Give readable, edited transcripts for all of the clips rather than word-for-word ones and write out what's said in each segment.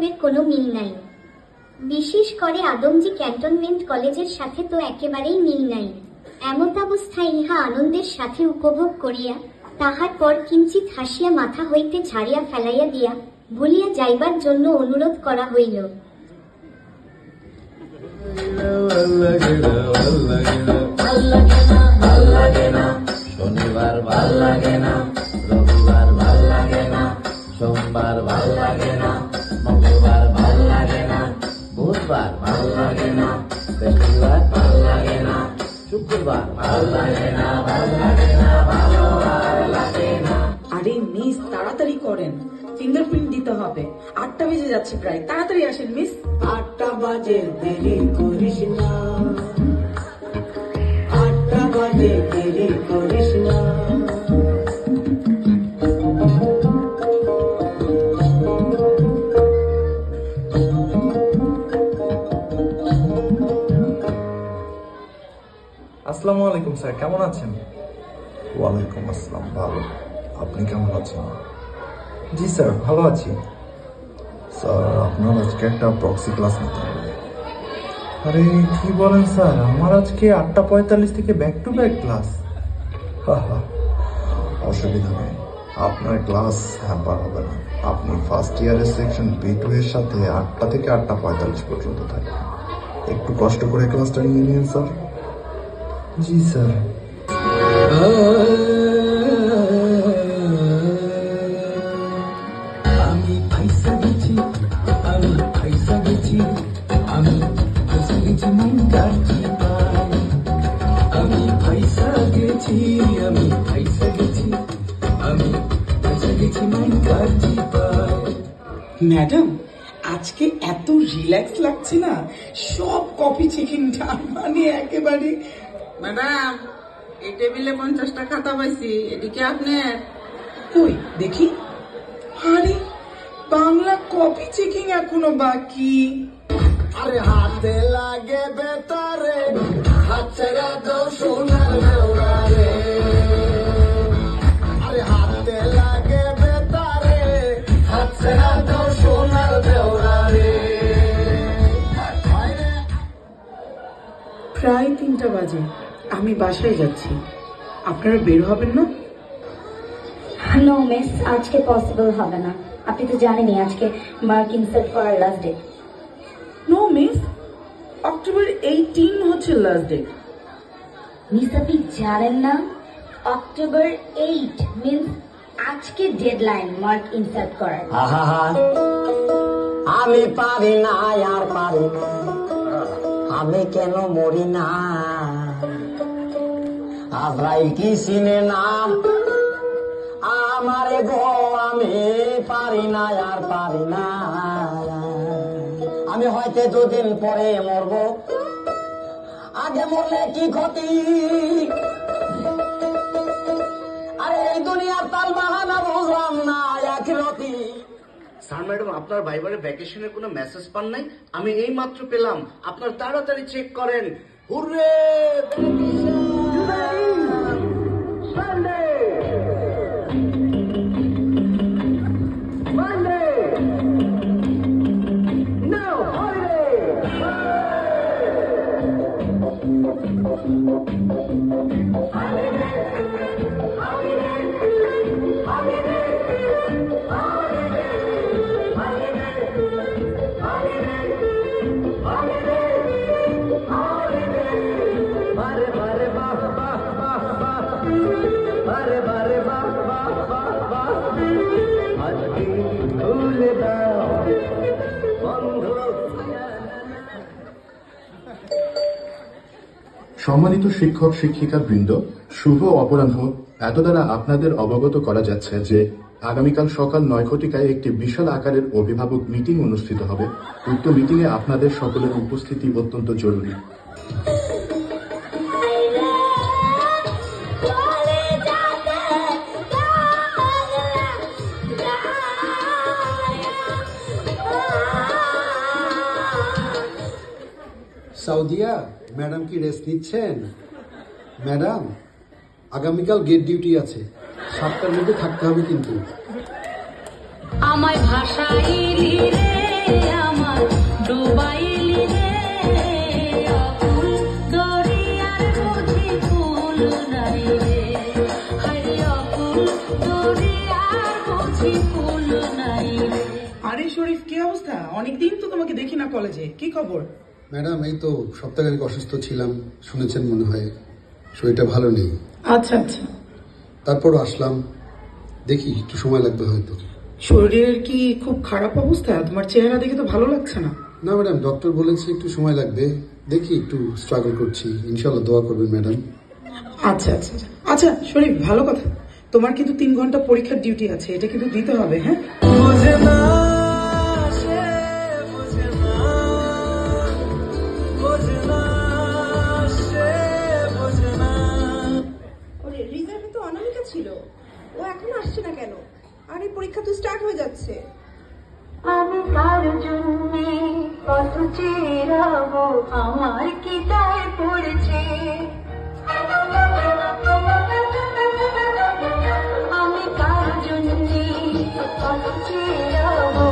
বাস্তবের কোনো মিল নাই। বিশেষ করে আদমজি ক্যান্টনমেন্ট কলেজের সাথে তো একেবারেই মিল নাই। এমতাবস্থায় ইহা আনন্দের সাথে উপভোগ করিয়া তাহার পর কিঞ্চিত হাসিয়া মাথা হইতে ঝাড়িয়া ফেলাইয়া দিয়া ভুলিয়া যাইবার জন্য অনুরোধ করা হইল। শনিবার ভাল লাগে না, রবিবার ভাল লাগে না, সোমবার ভাল লাগে না, মঙ্গলবার ভাল লাগে না, বুধবার ভাল লাগে না, বৃহস্পতিবার ভাল লাগে না, শুক্রবার ভাল লাগে না, ভাল লাগে না, ভালো আর লাগে না। আরে মিস তাড়াতাড়ি করেন, ফিঙ্গারপ্রিন্ট দিতে হবে। 8টা বেজে যাচ্ছে প্রায়, তাড়াতাড়ি আসেন মিস। 8টা বাজে দেরি করিস না, 8টা বাজে দেরি করিস না। আসসালামু আলাইকুম স্যার, কেমন আছেন? ওয়ালাইকুম আসসালাম, ভালো। আপনি কেমন আছেন? জি স্যার, ভালো আছি। স্যার, আপনার আজকে একটা প্রক্সি ক্লাস নিতে হবে। আরে কি বলেন স্যার, আমার আজকে 8:45 থেকে ব্যাক টু ব্যাক ক্লাস। অসুবিধা নেই, আপনার ক্লাস হ্যাম্পার হবে না। আপনি ফার্স্ট ইয়ারের সেকশন B2 এর সাথে 8টা থেকে 8:45 পর্যন্ত থাকবেন। একটু কষ্ট করে ক্লাসটা নিয়ে নিন স্যার। জি স্যার। আমি পয়সা গেছি, আমি পয়সা গেছি, আমি পয়সা গেছি মন কাটছি পায়। আমি পয়সা গেছি, আমি পয়সা গেছি, আমি পয়সা গেছি মন কাটছি পায়। ম্যাডাম, আজকে এত রিল্যাক্স লাগছে না, সব কফি চিকেনটা মানে একেবারে। ম্যাডাম, এই টেবিলে 50টা খাতা পাইছি, এদিকে আপনার। কই দেখি। আরে বাংলা কফি চেকিং এখনো বাকি। আরে হাতে লাগে বেতারে, হাত ছেড়ে দাও সোনার বেউরারে। আরে হাতে লাগে বেতারে, হাত ছেড়ে দাও সোনার বেউরারে। প্রায় 3টা বাজে, আমি বাসায় যাচ্ছি। আপনারা বের হবেন না? নো মিস, আজকে পসিবল হবে না। আপনি তো জানেনই আজকে মার্ক ইনসার্ট করার last day. No miss, October 18 হচ্ছে লাস্ট ডে। মিস আপনি জানেন না, অক্টোবর 8 মিন্স আজকে ডেডলাইন মার্ক ইনসার্ট করার। আমি পারি না আর পারি না, আমি কেন মরি না। আজরাইল কি চিনে না আমারে গো, আমি পারি না আর পারি না। আমি হয়তো দুদিন পরে মরবো, আগে মরলে কি ক্ষতি। আরে এই দুনিয়ার তাল বাহানা বুঝলাম না একরতি। স্যার ম্যাডাম, আপনার ভাইবারে ভ্যাকেশনের কোনো মেসেজ পান নাই? আমি এই মাত্র পেলাম, আপনার তাড়াতাড়ি চেক করেন। হুররে সম্মানিত শিক্ষক শিক্ষিকা বৃন্দ, শুভ অপরাহ্ন। এত দ্বারা আপনাদের অবগত করা যাচ্ছে যে আগামীকাল সকাল 9 ঘটিকায় একটি বিশাল আকারের অভিভাবক মিটিং অনুষ্ঠিত হবে। উক্ত মিটিংয়ে আপনাদের সকলের উপস্থিতি অত্যন্ত জরুরি। সাউদিয়া ম্যাডাম কি রেস্ট নিচ্ছেন? ম্যাডাম, আগামীকাল গেট ডিউটি আছে, 7টার মধ্যে থাকতে হবে কিন্তু। আমায় ভাষাইলি রে শরীফ, কি অবস্থা? অনেকদিন তো তোমাকে দেখি না কলেজে, কি খবর? ম্যাডাম এই তো সপ্তাহখানেক অসুস্থ ছিলাম, শুনেছেন মনে হয়, শরীরটা ভালো নেই। আচ্ছা আচ্ছা। তারপর আসলাম, দেখি একটু সময় লাগবে হয়তো। শরীরের কি খুব খারাপ অবস্থা? তোমার চেহারা দেখে তো ভালো লাগছে না। না ম্যাডাম, ডক্টর বলেছে একটু সময় লাগবে, দেখি একটু স্ট্রাগল করছি, ইনশাল্লাহ দোয়া করবেন ম্যাডাম। আচ্ছা আচ্ছা আচ্ছা শরীফ, ভালো কথা। তোমার কিন্তু 3 ঘন্টা পরীক্ষার ডিউটি আছে, এটা কিন্তু দিতে হবে। হ্যাঁ, রিজার্ভে তো অনামিকা ছিল, ও এখন আসছে না কেন? আরে পরীক্ষা তো স্টার্ট হয়ে যাচ্ছে। আমি কার জন্য কত চেরাবো, আমার কি দায় পড়েছে। আমি কার জন্য কত চেরাবো,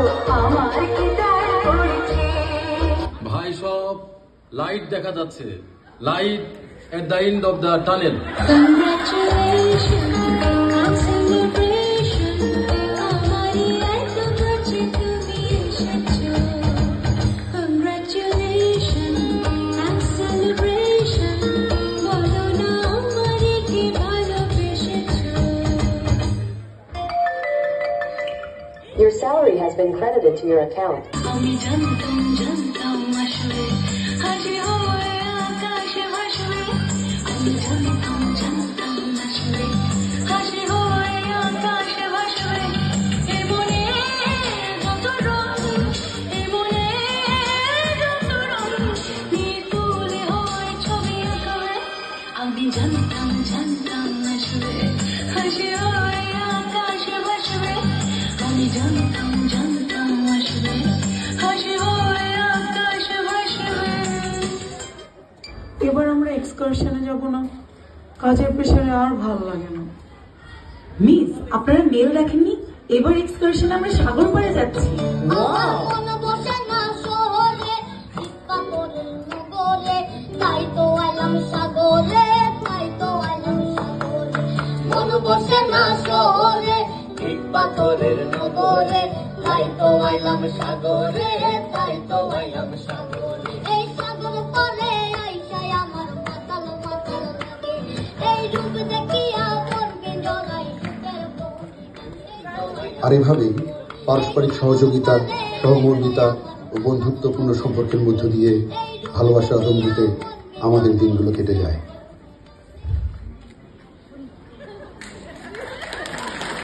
আমার কি দায় পড়েছে। ভাই সব লাইট দেখা যাচ্ছে, light at the end of the tunnel. Your salary has been credited to your account. আমি জানতাম জানতাম আসলে হাসি হয় আকাশে ভাসবে। আমি জানতাম জানতাম আসলে হাসি হয় আকাশে ভাসবে। এ মনে যত রং, এ মনে যত রং, নিয়ে তুলে হয় ছবি আঁকাবে। আমি জানতাম জানতাম আসলে হাসি হয় আকাশে ভাসবে। আমি জানতাম জানতাম আসলে হাসি হয় আকাশে ভাসবে। এবার আমরা এক্সকারশনে যাব না, কাজের প্রেশারে আর ভালো লাগে না। মিস, আপনারা মেল দেখেননি? এবার এক্সকারশনে আমরা সাগর পাড়ে যাচ্ছি। তাই তো আইলাম সাগরে, তাই তো আইলাম সাগরে। মন বসে না শহরে, ইট পাথরের নগরে, তাই তো আইলাম সাগরে, তাই তো আইলাম সাগরে। এই সাগর পারে আইসাই আমার মাতাল মাতাল লাগে, এই রূপ দেখিয়া মনকে জড়াই সুখের বনে। আর এভাবেই পারস্পরিক সহযোগিতা, সহমর্মিতা ও বন্ধুত্বপূর্ণ সম্পর্কের মধ্য দিয়ে ভালোবাসার আদম দিতে আমাদের দিনগুলো কেটে যায়।